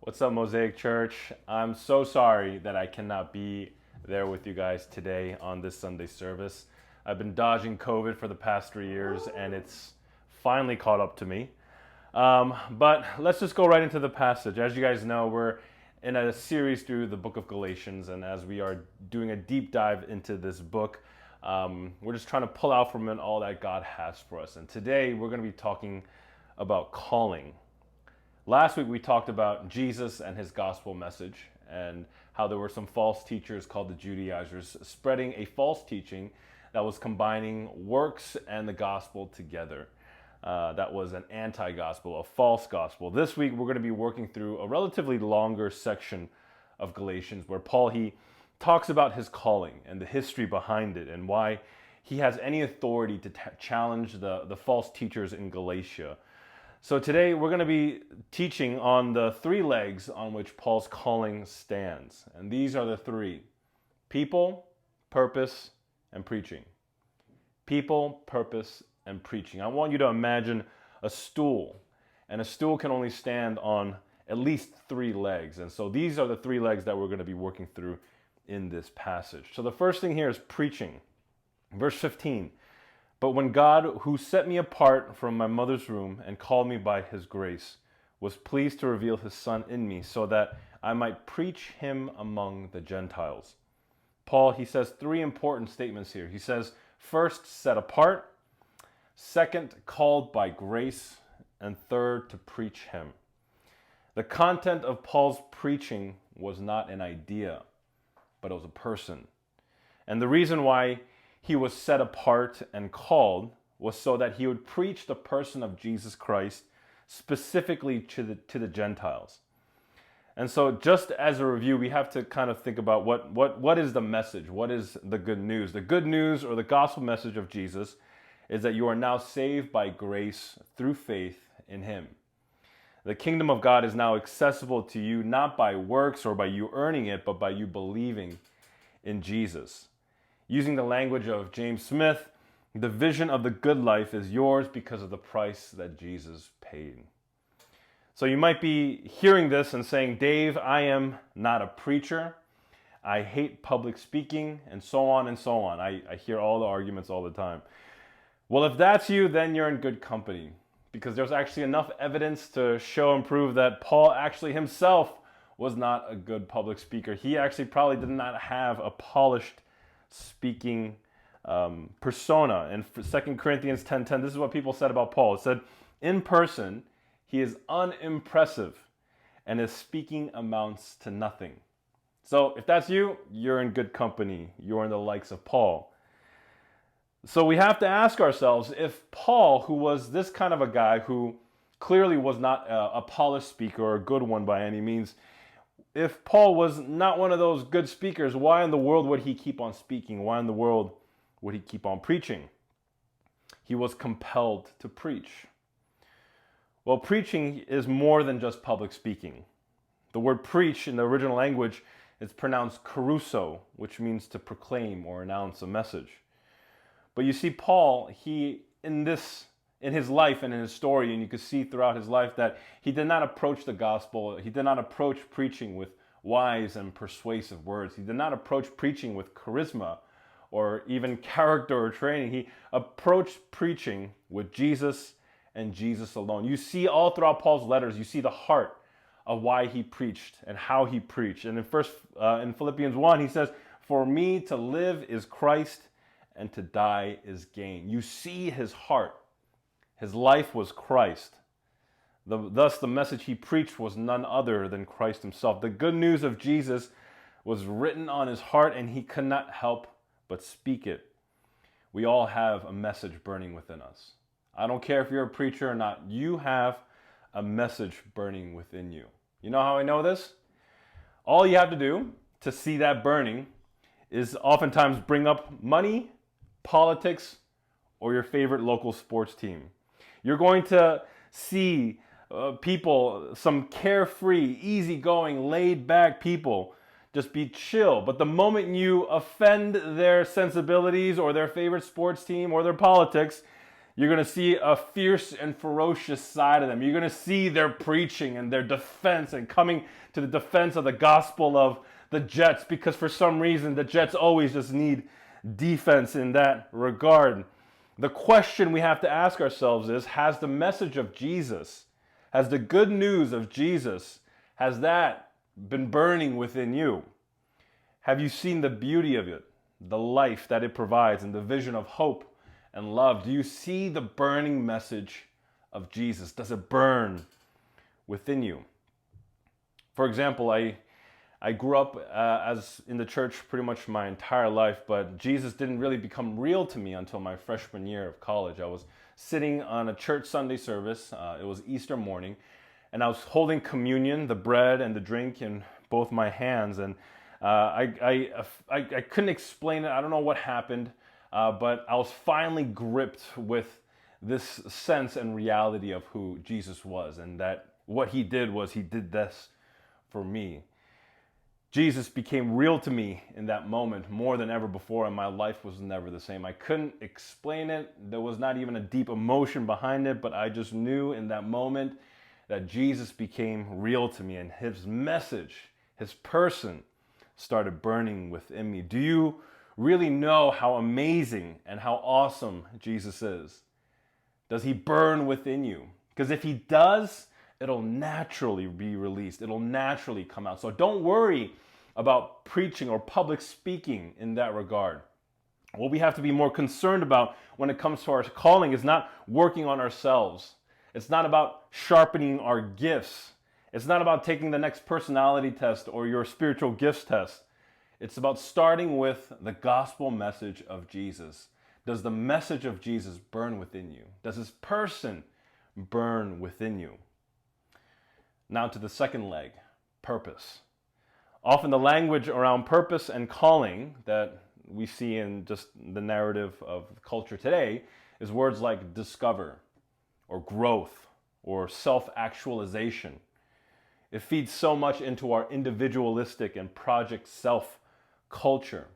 What's up, Mosaic Church? I'm so sorry that I cannot be there with you guys today on this Sunday service. I've been dodging COVID for the past 3 years, and it's finally caught up to me. But let's just go right into the passage. As you guys know, we're in a series through the book of Galatians, and as we are doing a deep dive into this book, we're just trying to pull out from it all that God has for us. And today we're going to be talking about calling. Last week we talked about Jesus and his gospel message and how there were some false teachers called the Judaizers spreading a false teaching that was combining works and the gospel together. That was an anti-gospel, a false gospel. This week we're going to be working through a relatively longer section of Galatians where Paul, he talks about his calling and the history behind it and why he has any authority to challenge the false teachers in Galatia. So today we're going to be teaching on the three legs on which Paul's calling stands. And these are the three: people, purpose, and preaching. People, purpose, and preaching. I want you to imagine a stool, and a stool can only stand on at least three legs. And so these are the three legs that we're going to be working through in this passage. So the first thing here is preaching. Verse 15. But when God, who set me apart from my mother's womb and called me by his grace, was pleased to reveal his Son in me so that I might preach him among the Gentiles. Paul, he says three important statements here. He says, first, set apart. Second, called by grace. And third, to preach him. The content of Paul's preaching was not an idea, but it was a person. And the reason why he was set apart and called was so that he would preach the person of Jesus Christ specifically to the Gentiles. And so just as a review, we have to kind of think about what is the message? What is the good news? The good news, or the gospel message of Jesus, is that you are now saved by grace through faith in him. The kingdom of God is now accessible to you not by works or by you earning it, but by you believing in Jesus. Using the language of James Smith, the vision of the good life is yours because of the price that Jesus paid. So you might be hearing this and saying, Dave, I am not a preacher. I hate public speaking, and so on and so on. I hear all the arguments all the time. Well, if that's you, then you're in good company, because there's actually enough evidence to show and prove that Paul actually himself was not a good public speaker. He actually probably did not have a polished speaking persona. In 2 Corinthians 10:10, this is what people said about Paul. It said, in person, he is unimpressive and his speaking amounts to nothing. So if that's you, you're in good company. You're in the likes of Paul. So we have to ask ourselves, if Paul, who was this kind of a guy who clearly was not a polished speaker or a good one by any means, if Paul was not one of those good speakers, why in the world would he keep on speaking? Why in the world would he keep on preaching? He was compelled to preach. Well, preaching is more than just public speaking. The word preach in the original language is pronounced kerusso, which means to proclaim or announce a message. But you see, Paul, in his life and in his story, and you can see throughout his life that he did not approach the gospel, he did not approach preaching with wise and persuasive words. He did not approach preaching with charisma or even character or training. He approached preaching with Jesus and Jesus alone. You see all throughout Paul's letters, you see the heart of why he preached and how he preached. And in Philippians 1, he says, "For me to live is Christ, and to die is gain." You see his heart. His life was Christ. Thus, the message he preached was none other than Christ himself. The good news of Jesus was written on his heart, and he could not help but speak it. We all have a message burning within us. I don't care if you're a preacher or not. You have a message burning within you. You know how I know this? All you have to do to see that burning is oftentimes bring up money, politics, or your favorite local sports team. You're going to see people, some carefree, easygoing, laid-back people, just be chill. But the moment you offend their sensibilities or their favorite sports team or their politics, You're going to see a fierce and ferocious side of them. You're going to see their preaching and their defense and coming to the defense of the gospel of the Jets, because for some reason the Jets always just need defense in that regard. The question we have to ask ourselves is, has the message of Jesus, has the good news of Jesus, has that been burning within you? Have you seen the beauty of it, the life that it provides, and the vision of hope and love? Do you see the burning message of Jesus? Does it burn within you? For example, I grew up as in the church pretty much my entire life, but Jesus didn't really become real to me until my freshman year of college. I was sitting on a church Sunday service. It was Easter morning, and I was holding communion, the bread and the drink, in both my hands, and I couldn't explain it. I don't know what happened, but I was finally gripped with this sense and reality of who Jesus was, and that what he did was he did this for me. Jesus became real to me in that moment more than ever before, and my life was never the same. I couldn't explain it. There was not even a deep emotion behind it, but I just knew in that moment that Jesus became real to me, and his message, his person, started burning within me. Do you really know how amazing and how awesome Jesus is? Does he burn within you? Because if he does, it'll naturally be released. It'll naturally come out. So don't worry about preaching or public speaking in that regard. What we have to be more concerned about when it comes to our calling is not working on ourselves. It's not about sharpening our gifts. It's not about taking the next personality test or your spiritual gifts test. It's about starting with the gospel message of Jesus. Does the message of Jesus burn within you? Does his person burn within you? Now to the second leg, purpose. Often the language around purpose and calling that we see in just the narrative of culture today is words like discover or growth or self-actualization. It feeds so much into our individualistic and project self culture.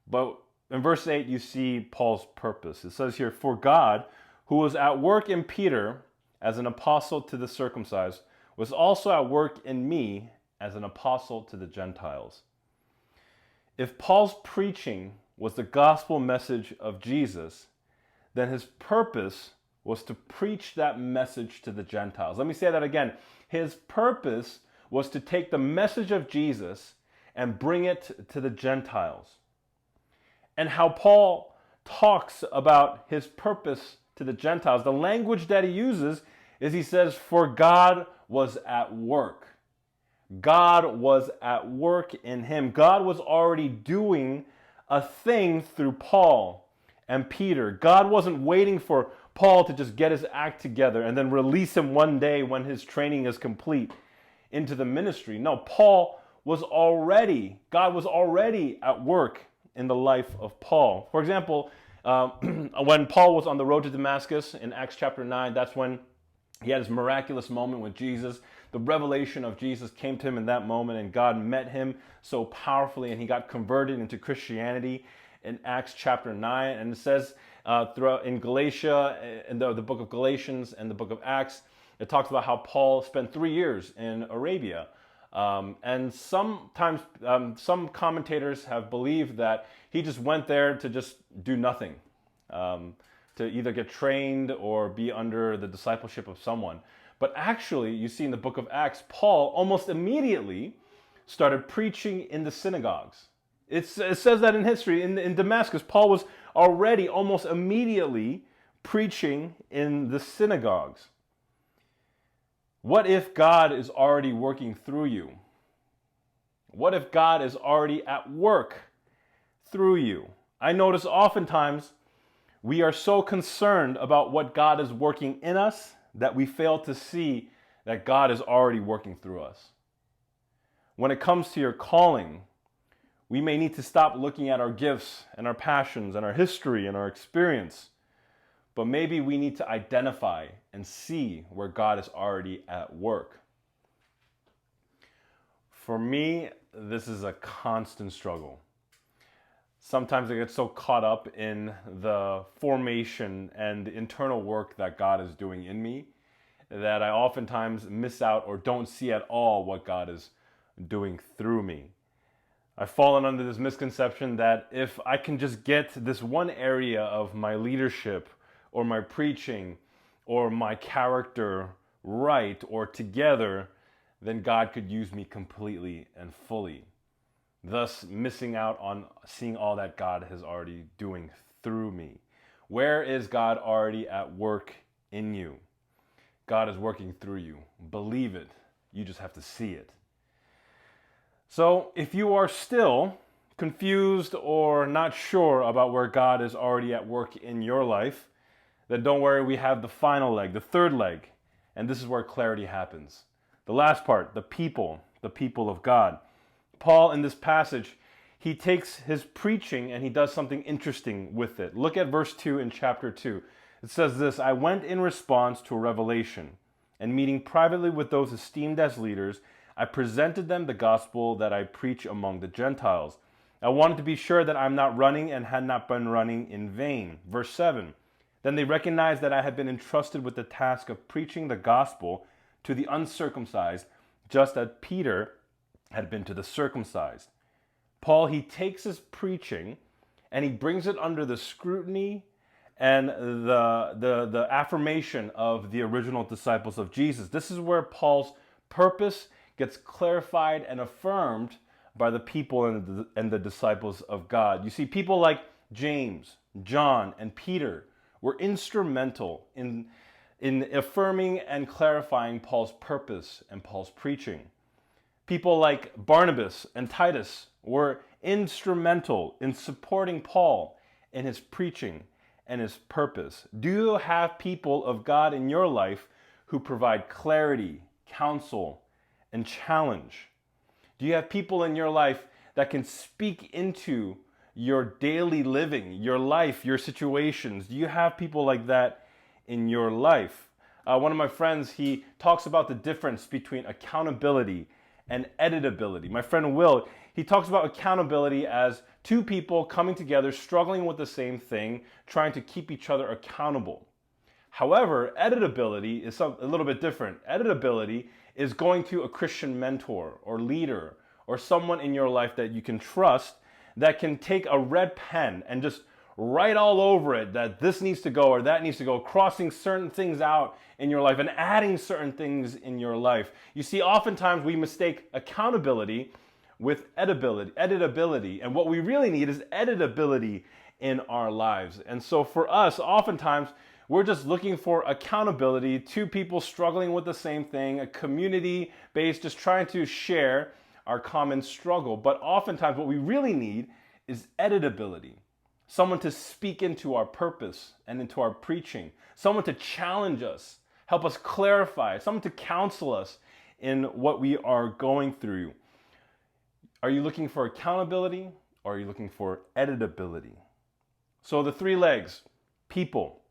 But in verse 8, you see Paul's purpose. It says here, for God, who was at work in Peter as an apostle to the circumcised, was also at work in me as an apostle to the Gentiles. If Paul's preaching was the gospel message of Jesus, then his purpose was to preach that message to the Gentiles. Let me say that again. His purpose was to take the message of Jesus and bring it to the Gentiles. And how Paul talks about his purpose to the Gentiles, the language that he uses is he says, for God was at work. God was at work in him. God was already doing a thing through Paul and Peter. God wasn't waiting for Paul to just get his act together and then release him one day when his training is complete into the ministry. No, God was already at work in the life of Paul. For example, when Paul was on the road to Damascus in Acts chapter 9, that's when he had his miraculous moment with Jesus. The revelation of Jesus came to him in that moment, and God met him so powerfully, and he got converted into Christianity in Acts chapter 9. And it says throughout in Galatia, in the book of Galatians and the book of Acts, it talks about how Paul spent 3 years in Arabia. And sometimes some commentators have believed that he just went there to just do nothing, to either get trained or be under the discipleship of someone. But actually, you see in the book of Acts, Paul almost immediately started preaching in the synagogues. It says that in history, in Damascus, Paul was already almost immediately preaching in the synagogues. What if God is already working through you? What if God is already at work through you? I notice oftentimes we are so concerned about what God is working in us that we fail to see that God is already working through us. When it comes to your calling, we may need to stop looking at our gifts and our passions and our history and our experience, but maybe we need to identify and see where God is already at work. For me, this is a constant struggle. Sometimes I get so caught up in the formation and the internal work that God is doing in me that I oftentimes miss out or don't see at all what God is doing through me. I've fallen under this misconception that if I can just get this one area of my leadership or my preaching or my character right or together, then God could use me completely and fully, thus missing out on seeing all that God is already doing through me. Where is God already at work in you? God is working through you. Believe it. You just have to see it. So if you are still confused or not sure about where God is already at work in your life, then don't worry, we have the final leg, the third leg, and this is where clarity happens. The last part, the people of God. Paul, in this passage, he takes his preaching and he does something interesting with it. Look at verse 2 in chapter 2. It says this, I went in response to a revelation, and meeting privately with those esteemed as leaders, I presented them the gospel that I preach among the Gentiles. I wanted to be sure that I'm not running and had not been running in vain. Verse 7, then they recognized that I had been entrusted with the task of preaching the gospel to the uncircumcised, just as Peter had been to the circumcised. Paul, he takes his preaching and he brings it under the scrutiny and the affirmation of the original disciples of Jesus. This is where Paul's purpose gets clarified and affirmed by the people and the disciples of God. You see, people like James, John, and Peter were instrumental in affirming and clarifying Paul's purpose and Paul's preaching. People like Barnabas and Titus were instrumental in supporting Paul in his preaching and his purpose. Do you have people of God in your life who provide clarity, counsel, and challenge? Do you have people in your life that can speak into your daily living, your life, your situations? Do you have people like that in your life? One of my friends, he talks about the difference between accountability and editability. My friend Will, he talks about accountability as two people coming together, struggling with the same thing, trying to keep each other accountable. However, editability is a little bit different. Editability is going to a Christian mentor or leader or someone in your life that you can trust that can take a red pen and just write all over it that this needs to go or that needs to go, crossing certain things out in your life and adding certain things in your life. You see, oftentimes we mistake accountability with editability, and what we really need is editability in our lives. And so for us, oftentimes, we're just looking for accountability, two people struggling with the same thing, a community based, just trying to share our common struggle. But oftentimes what we really need is editability. Someone to speak into our purpose and into our preaching. Someone to challenge us, help us clarify, someone to counsel us in what we are going through. Are you looking for accountability or are you looking for editability? So the three legs, people.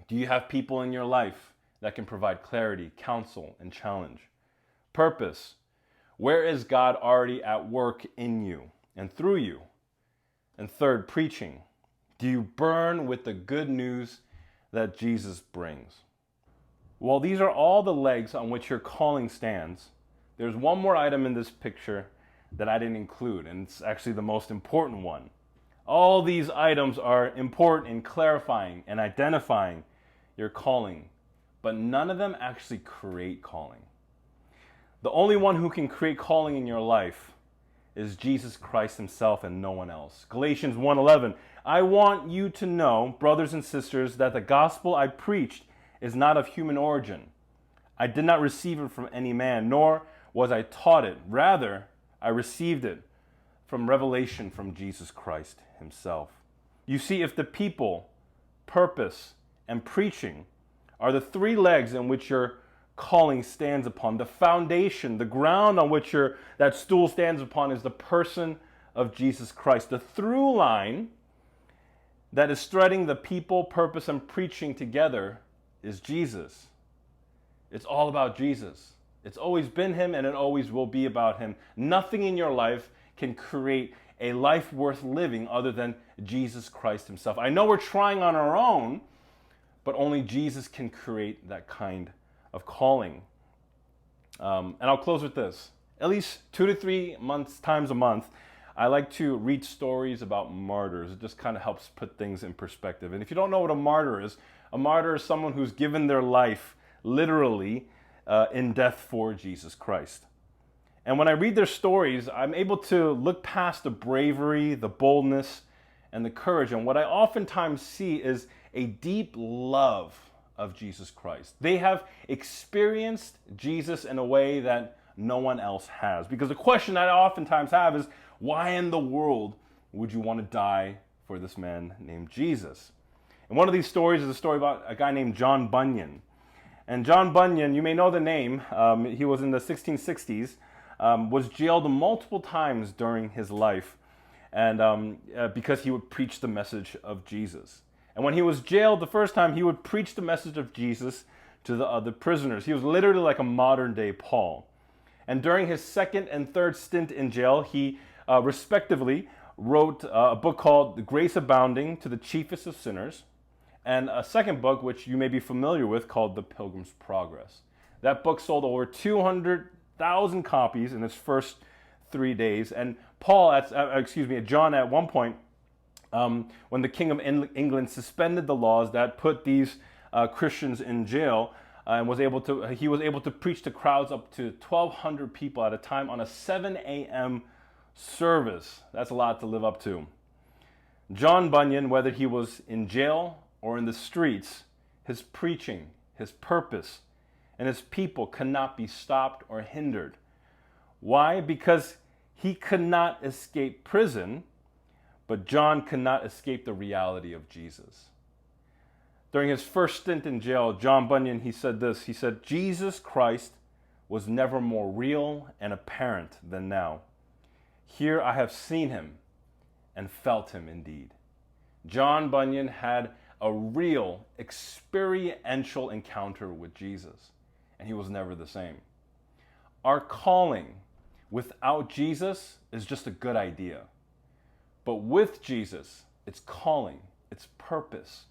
Do you have people in your life that can provide clarity, counsel, and challenge? Purpose. Where is God already at work in you and through you? And third, preaching. Do you burn with the good news that Jesus brings? While these are all the legs on which your calling stands, there's one more item in this picture that I didn't include, and it's actually the most important one. All these items are important in clarifying and identifying your calling, but none of them actually create calling. The only one who can create calling in your life is Jesus Christ himself and no one else. Galatians 1:11, I want you to know, brothers and sisters, that the gospel I preached is not of human origin. I did not receive it from any man, nor was I taught it. Rather, I received it from revelation from Jesus Christ himself. You see, if the people, purpose, and preaching are the three legs in which your calling stands upon, the foundation, the ground on which that stool stands upon is the person of Jesus Christ. The through line that is threading the people, purpose, and preaching together is Jesus. It's all about Jesus. It's always been him and it always will be about him. Nothing in your life can create a life worth living other than Jesus Christ himself. I know we're trying on our own, but only Jesus can create that kind of calling. And I'll close with this. At least 2 to 3 times a month, I like to read stories about martyrs. It just kind of helps put things in perspective. And if you don't know what a martyr is someone who's given their life literally in death for Jesus Christ. And when I read their stories, I'm able to look past the bravery, the boldness, and the courage. And what I oftentimes see is a deep love of Jesus Christ. They have experienced Jesus in a way that no one else has. Because the question that I oftentimes have is, why in the world would you want to die for this man named Jesus? And one of these stories is a story about a guy named John Bunyan. And John Bunyan, you may know the name, he was in the 1660s, was jailed multiple times during his life, and because he would preach the message of Jesus. And when he was jailed the first time, he would preach the message of Jesus to the other prisoners. He was literally like a modern day Paul. And during his second and third stint in jail, he respectively wrote a book called The Grace Abounding to the Chiefest of Sinners, and a second book, which you may be familiar with, called The Pilgrim's Progress. That book sold over 200,000 copies in its first 3 days. And John at one point, when the King of England suspended the laws that put these Christians in jail, and he was able to preach to crowds up to 1,200 people at a time on a 7 a.m. service. That's a lot to live up to. John Bunyan, whether he was in jail or in the streets, his preaching, his purpose, and his people cannot be stopped or hindered. Why? Because he could not escape prison, but John could not escape the reality of Jesus. During his first stint in jail, John Bunyan, he said this. He said, "Jesus Christ was never more real and apparent than now. Here I have seen him and felt him indeed." John Bunyan had a real experiential encounter with Jesus, and he was never the same. Our calling without Jesus is just a good idea. But with Jesus, it's calling, it's purpose,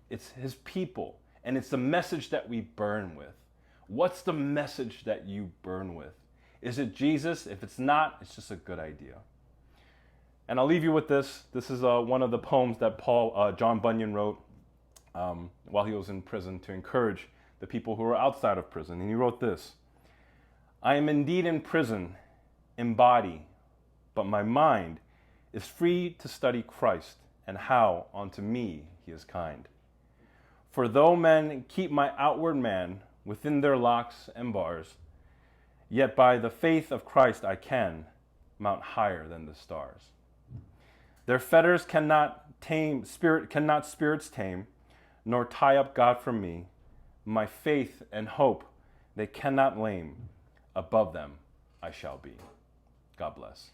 it's his people, and it's the message that we burn with. What's the message that you burn with? Is it Jesus? If it's not, it's just a good idea. And I'll leave you with this. This is one of the poems that John Bunyan wrote while he was in prison to encourage the people who were outside of prison. And he wrote this: "I am indeed in prison in body, but my mind is free to study Christ and how unto me he is kind. For though men keep my outward man within their locks and bars, yet by the faith of Christ I can mount higher than the stars. Their fetters cannot spirits tame, nor tie up God from me. My faith and hope they cannot lame. Above them I shall be." God bless.